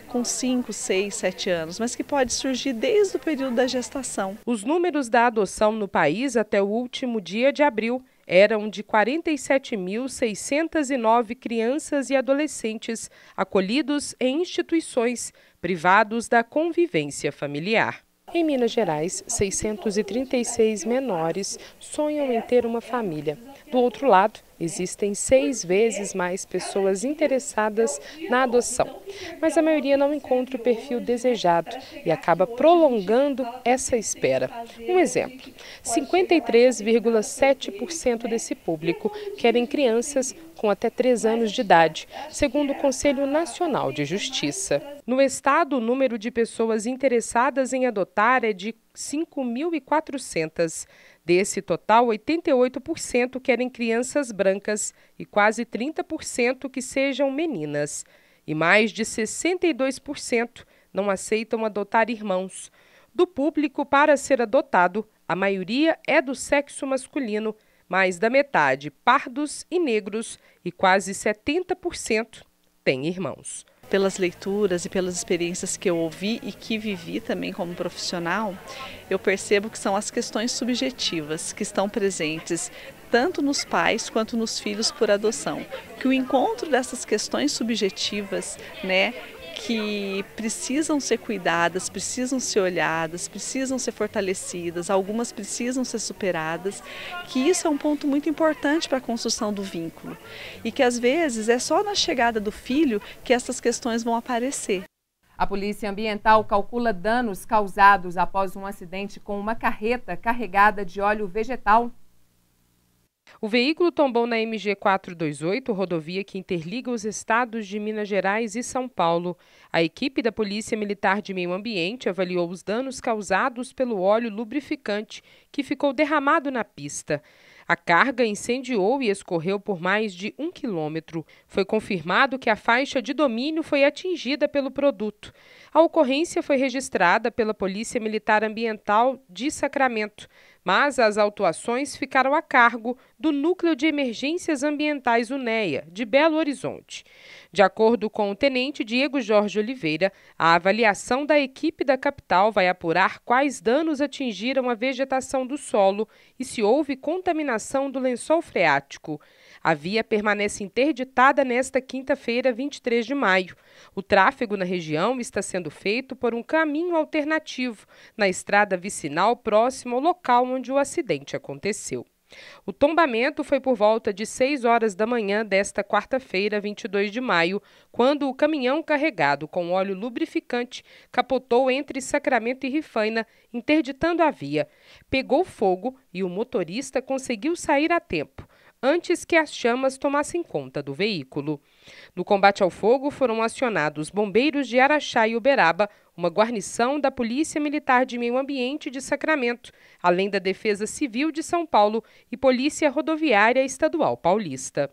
com 5, 6, 7 anos, mas que pode surgir desde o período da gestação. Os números da adoção no país até o último dia de abril eram de 47.609 crianças e adolescentes acolhidos em instituições privados da convivência familiar. Em Minas Gerais, 636 menores sonham em ter uma família. Do outro lado, existem 6 vezes mais pessoas interessadas na adoção, mas a maioria não encontra o perfil desejado e acaba prolongando essa espera. Um exemplo, 53,7% desse público querem crianças com até 3 anos de idade, segundo o Conselho Nacional de Justiça. No estado, o número de pessoas interessadas em adotar é de 5.400. Desse total, 88% querem crianças brancas e quase 30% que sejam meninas. E mais de 62% não aceitam adotar irmãos. Do público para ser adotado, a maioria é do sexo masculino, mais da metade pardos e negros e quase 70% têm irmãos. Pelas leituras e pelas experiências que eu ouvi e que vivi também como profissional, eu percebo que são as questões subjetivas que estão presentes tanto nos pais quanto nos filhos por adoção. Que o encontro dessas questões subjetivas, né, que precisam ser cuidadas, precisam ser olhadas, precisam ser fortalecidas, algumas precisam ser superadas, que isso é um ponto muito importante para a construção do vínculo e que às vezes é só na chegada do filho que essas questões vão aparecer. A Polícia Ambiental calcula danos causados após um acidente com uma carreta carregada de óleo vegetal. O veículo tombou na MG 428, rodovia que interliga os estados de Minas Gerais e São Paulo. A equipe da Polícia Militar de Meio Ambiente avaliou os danos causados pelo óleo lubrificante que ficou derramado na pista. A carga incendiou e escorreu por mais de 1 quilômetro. Foi confirmado que a faixa de domínio foi atingida pelo produto. A ocorrência foi registrada pela Polícia Militar Ambiental de Sacramento, mas as autuações ficaram a cargo do Núcleo de Emergências Ambientais UNEA, de Belo Horizonte. De acordo com o tenente Diego Jorge Oliveira, a avaliação da equipe da capital vai apurar quais danos atingiram a vegetação do solo e se houve contaminação do lençol freático. A via permanece interditada nesta quinta-feira, 23 de maio. O tráfego na região está sendo feito por um caminho alternativo, na estrada vicinal próximo ao local onde o acidente aconteceu. O tombamento foi por volta de 6 horas da manhã desta quarta-feira, 22 de maio, quando o caminhão carregado com óleo lubrificante capotou entre Sacramento e Rifaina, interditando a via. Pegou fogo e o motorista conseguiu sair a tempo. antes que as chamas tomassem conta do veículo. No combate ao fogo foram acionados bombeiros de Araxá e Uberaba, uma guarnição da Polícia Militar de Meio Ambiente de Sacramento, além da Defesa Civil de São Paulo e Polícia Rodoviária Estadual Paulista.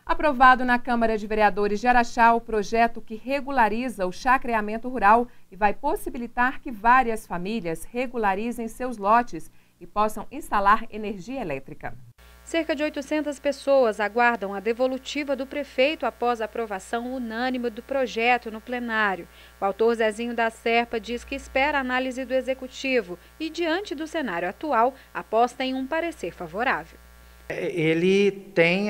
Aprovado na Câmara de Vereadores de Araxá o projeto que regulariza o chacreamento rural e vai possibilitar que várias famílias regularizem seus lotes e possam instalar energia elétrica. Cerca de 800 pessoas aguardam a devolutiva do prefeito após a aprovação unânime do projeto no plenário. O autor Zezinho da Serpa diz que espera a análise do executivo e, diante do cenário atual, aposta em um parecer favorável. Ele tem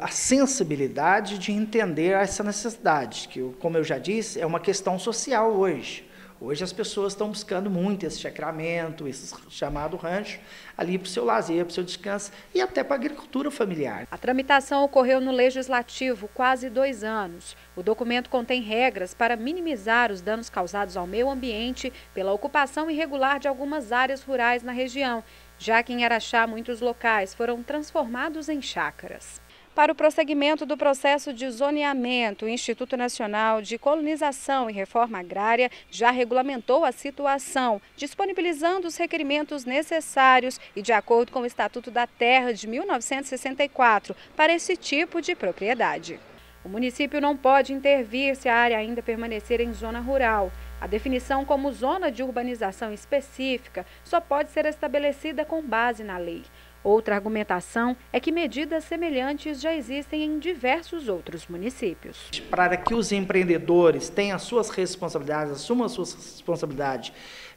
a sensibilidade de entender essa necessidade, que, como eu já disse, é uma questão social hoje. Hoje as pessoas estão buscando muito esse chacramento, esse chamado rancho, ali para o seu lazer, para o seu descanso e até para a agricultura familiar. A tramitação ocorreu no Legislativo quase 2 anos. O documento contém regras para minimizar os danos causados ao meio ambiente pela ocupação irregular de algumas áreas rurais na região, já que em Araxá muitos locais foram transformados em chácaras. Para o prosseguimento do processo de zoneamento, o Instituto Nacional de Colonização e Reforma Agrária já regulamentou a situação, disponibilizando os requerimentos necessários e de acordo com o Estatuto da Terra de 1964 para esse tipo de propriedade. O município não pode intervir se a área ainda permanecer em zona rural. A definição como zona de urbanização específica só pode ser estabelecida com base na lei. Outra argumentação é que medidas semelhantes já existem em diversos outros municípios. Para que os empreendedores tenham as suas responsabilidades, assumam a sua responsabilidade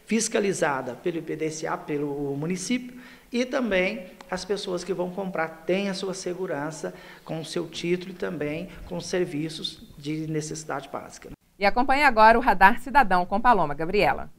fiscalizada pelo IPDCA, pelo município, e também as pessoas que vão comprar tenham a sua segurança com o seu título e também com os serviços de necessidade básica. E acompanhe agora o Radar Cidadão com Paloma Gabriela.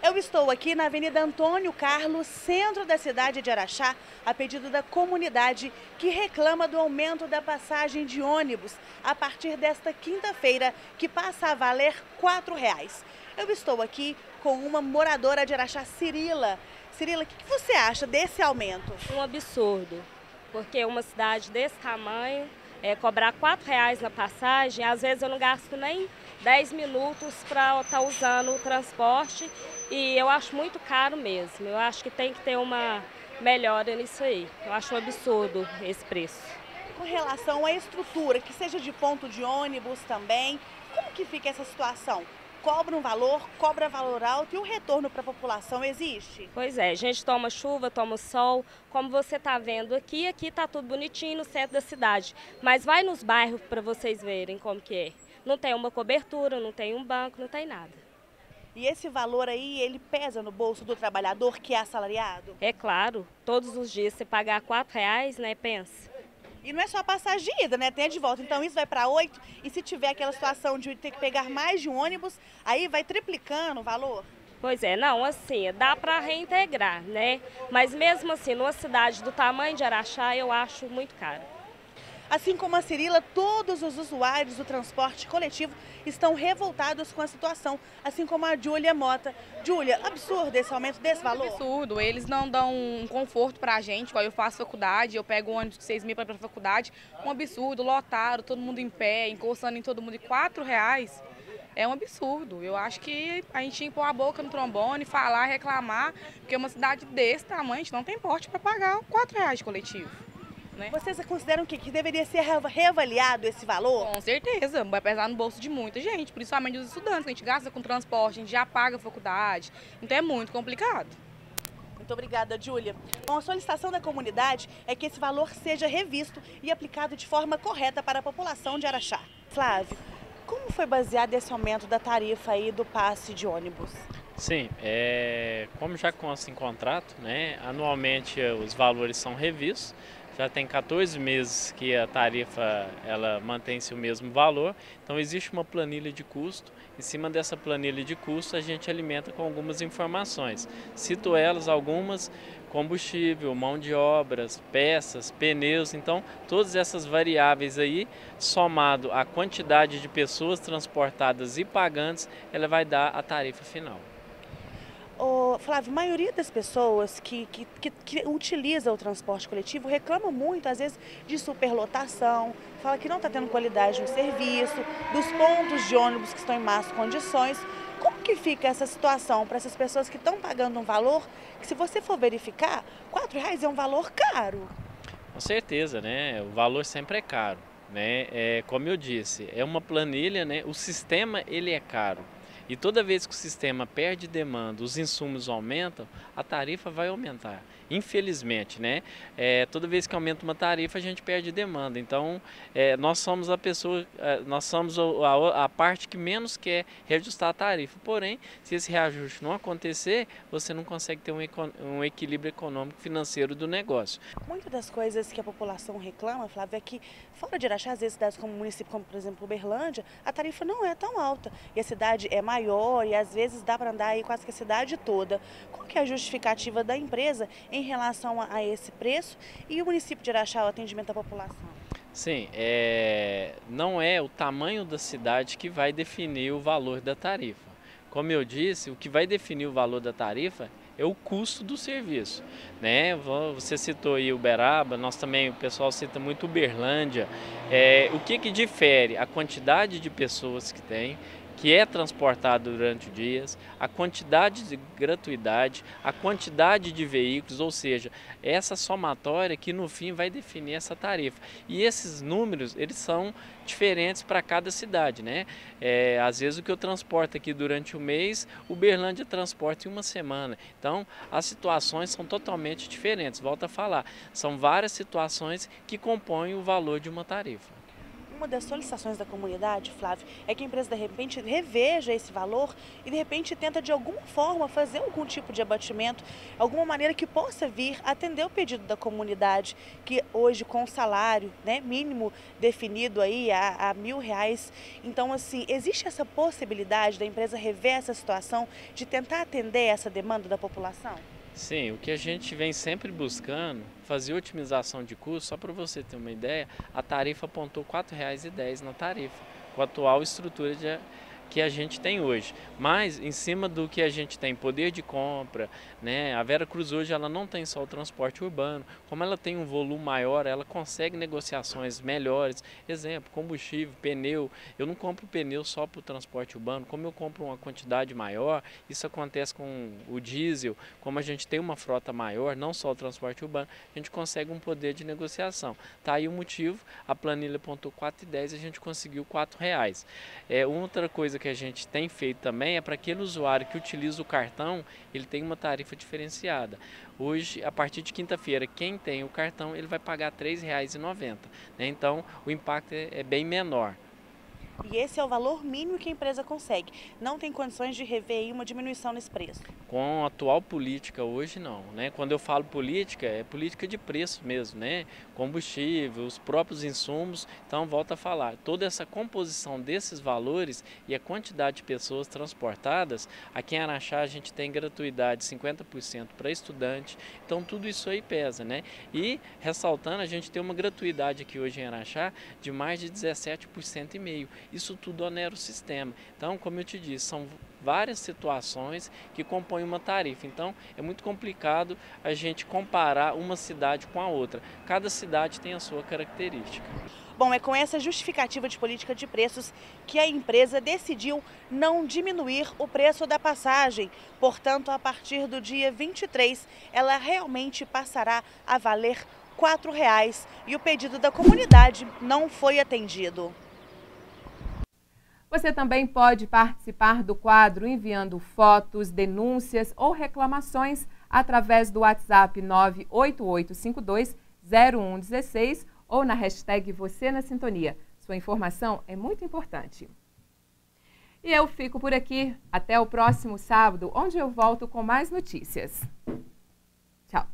Eu estou aqui na Avenida Antônio Carlos, centro da cidade de Araxá, a pedido da comunidade que reclama do aumento da passagem de ônibus a partir desta quinta-feira, que passa a valer R$4. Eu estou aqui com uma moradora de Araxá, Cirila. Cirila, o que você acha desse aumento? Um absurdo, porque uma cidade desse tamanho, cobrar R$4 na passagem, às vezes eu não gasto nem 10 minutos para estar usando o transporte e eu acho muito caro mesmo. Eu acho que tem que ter uma melhora nisso aí. Eu acho um absurdo esse preço. Com relação à estrutura, que seja de ponto de ônibus também, como que fica essa situação? Cobra um valor, cobra valor alto e o retorno para a população existe? Pois é, a gente toma chuva, toma sol, como você está vendo aqui está tudo bonitinho no centro da cidade, mas vai nos bairros para vocês verem como que é. Não tem uma cobertura, não tem um banco, não tem nada. E esse valor aí, ele pesa no bolso do trabalhador que é assalariado? É claro, todos os dias você pagar R$4, né, pensa. E não é só a passagem de ida, né? Tem a de volta. Então isso vai para 8 e se tiver aquela situação de ter que pegar mais de um ônibus, aí vai triplicando o valor? Pois é, não, assim, dá para reintegrar, né? Mas mesmo assim, numa cidade do tamanho de Araxá, eu acho muito caro. Assim como a Cirila, todos os usuários do transporte coletivo estão revoltados com a situação, assim como a Júlia Mota. Júlia, absurdo esse aumento desse valor? Absurdo, eles não dão um conforto pra gente, quando eu faço faculdade, eu pego um ônibus de 6 mil para ir pra faculdade, um absurdo, lotado, todo mundo em pé, encostando em todo mundo, e R$4 é um absurdo. Eu acho que a gente tinha que pôr a boca no trombone, falar, reclamar, porque uma cidade desse tamanho, a gente não tem porte para pagar R$4 de coletivo. Né? Vocês consideram que deveria ser reavaliado esse valor? Com certeza, vai pesar no bolso de muita gente, principalmente os estudantes, que a gente gasta com transporte, a gente já paga a faculdade, então é muito complicado. Muito obrigada, Júlia. Bom, a solicitação da comunidade é que esse valor seja revisto e aplicado de forma correta para a população de Araxá. Flávio, como foi baseado esse aumento da tarifa aí do passe de ônibus? Sim, como já consta em contrato, né, anualmente os valores são revistos. Já tem 14 meses que a tarifa ela mantém-se o mesmo valor, então existe uma planilha de custo. Em cima dessa planilha de custo a gente alimenta com algumas informações. Cito elas algumas: combustível, mão de obras, peças, pneus. Então todas essas variáveis aí, somado à quantidade de pessoas transportadas e pagantes, ela vai dar a tarifa final. Flávio, a maioria das pessoas que utiliza o transporte coletivo reclama muito, às vezes, de superlotação, fala que não está tendo qualidade no serviço, dos pontos de ônibus que estão em más condições. Como que fica essa situação para essas pessoas que estão pagando um valor que, se você for verificar, R$4 é um valor caro? Com certeza, né? O valor sempre é caro, né? Como eu disse, é uma planilha, né? O sistema ele é caro. E toda vez que o sistema perde demanda, os insumos aumentam, a tarifa vai aumentar. Infelizmente, né? Toda vez que aumenta uma tarifa, a gente perde demanda. Então, nós somos a pessoa, nós somos a parte que menos quer reajustar a tarifa. Porém, se esse reajuste não acontecer, você não consegue ter um equilíbrio econômico financeiro do negócio. Muitas das coisas que a população reclama, Flávio, é que fora de Araxá, às vezes cidades como o município, como por exemplo Uberlândia, a tarifa não é tão alta. E a cidade é maior e às vezes dá para andar aí quase que a cidade toda. Qual que é a justificativa da empresa em relação a esse preço e o município de Araxá, o atendimento à população? Sim, não é o tamanho da cidade que vai definir o valor da tarifa. Como eu disse, o que vai definir o valor da tarifa é o custo do serviço, né? Você citou aí Uberaba, nós também, o pessoal cita muito Uberlândia. O que difere? A quantidade de pessoas que tem, que é transportado durante os dias, a quantidade de gratuidade, a quantidade de veículos, ou seja, essa somatória que no fim vai definir essa tarifa. E esses números, eles são diferentes para cada cidade, né? Às vezes o que eu transporto aqui durante o mês, Uberlândia transporta em uma semana. Então, as situações são totalmente diferentes. Volto a falar, são várias situações que compõem o valor de uma tarifa. Uma das solicitações da comunidade, Flávio, é que a empresa de repente reveja esse valor e de repente tenta de alguma forma fazer algum tipo de abatimento, alguma maneira que possa vir atender o pedido da comunidade, que hoje com o salário, né, mínimo definido aí a R$1.000, então assim, existe essa possibilidade da empresa rever essa situação, de tentar atender essa demanda da população? Sim, o que a gente vem sempre buscando, fazer otimização de custo, só para você ter uma ideia, a tarifa apontou R$4,10 na tarifa, com a atual estrutura que a gente tem hoje. Mas, em cima do que a gente tem, poder de compra, né? A Vera Cruz hoje ela não tem só o transporte urbano, como ela tem um volume maior, ela consegue negociações melhores. Exemplo, combustível, pneu. Eu não compro pneu só para o transporte urbano, como eu compro uma quantidade maior, isso acontece com o diesel, como a gente tem uma frota maior, não só o transporte urbano, a gente consegue um poder de negociação. Tá aí o motivo, a planilha apontou R$4,10 e a gente conseguiu R$4. Outra coisa que a gente tem feito também é para aquele usuário que utiliza o cartão, ele tem uma tarifa diferenciada. Hoje, a partir de quinta-feira, quem tem o cartão, ele vai pagar R$3,90, né? Então, o impacto é bem menor. E esse é o valor mínimo que a empresa consegue. Não tem condições de rever aí uma diminuição nesse preço? Com a atual política hoje não, né? Quando eu falo política, é política de preço mesmo, né? Combustível, os próprios insumos. Então, volto a falar, toda essa composição desses valores e a quantidade de pessoas transportadas, aqui em Araxá a gente tem gratuidade 50% para estudante. Então, tudo isso aí pesa, né? E, ressaltando, a gente tem uma gratuidade aqui hoje em Araxá de mais de 17,5%. Isso tudo onera o sistema. Então, como eu te disse, são várias situações que compõem uma tarifa. Então, é muito complicado a gente comparar uma cidade com a outra. Cada cidade tem a sua característica. Bom, é com essa justificativa de política de preços que a empresa decidiu não diminuir o preço da passagem. Portanto, a partir do dia 23, ela realmente passará a valer R$4 e o pedido da comunidade não foi atendido. Você também pode participar do quadro enviando fotos, denúncias ou reclamações através do WhatsApp 988520116 ou na hashtag Você na Sintonia. Sua informação é muito importante. E eu fico por aqui. Até o próximo sábado, onde eu volto com mais notícias. Tchau.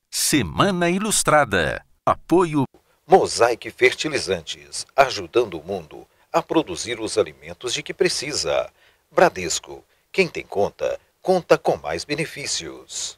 Semana Ilustrada. Apoio Mosaic Fertilizantes, ajudando o mundo a produzir os alimentos de que precisa. Bradesco, quem tem conta, conta com mais benefícios.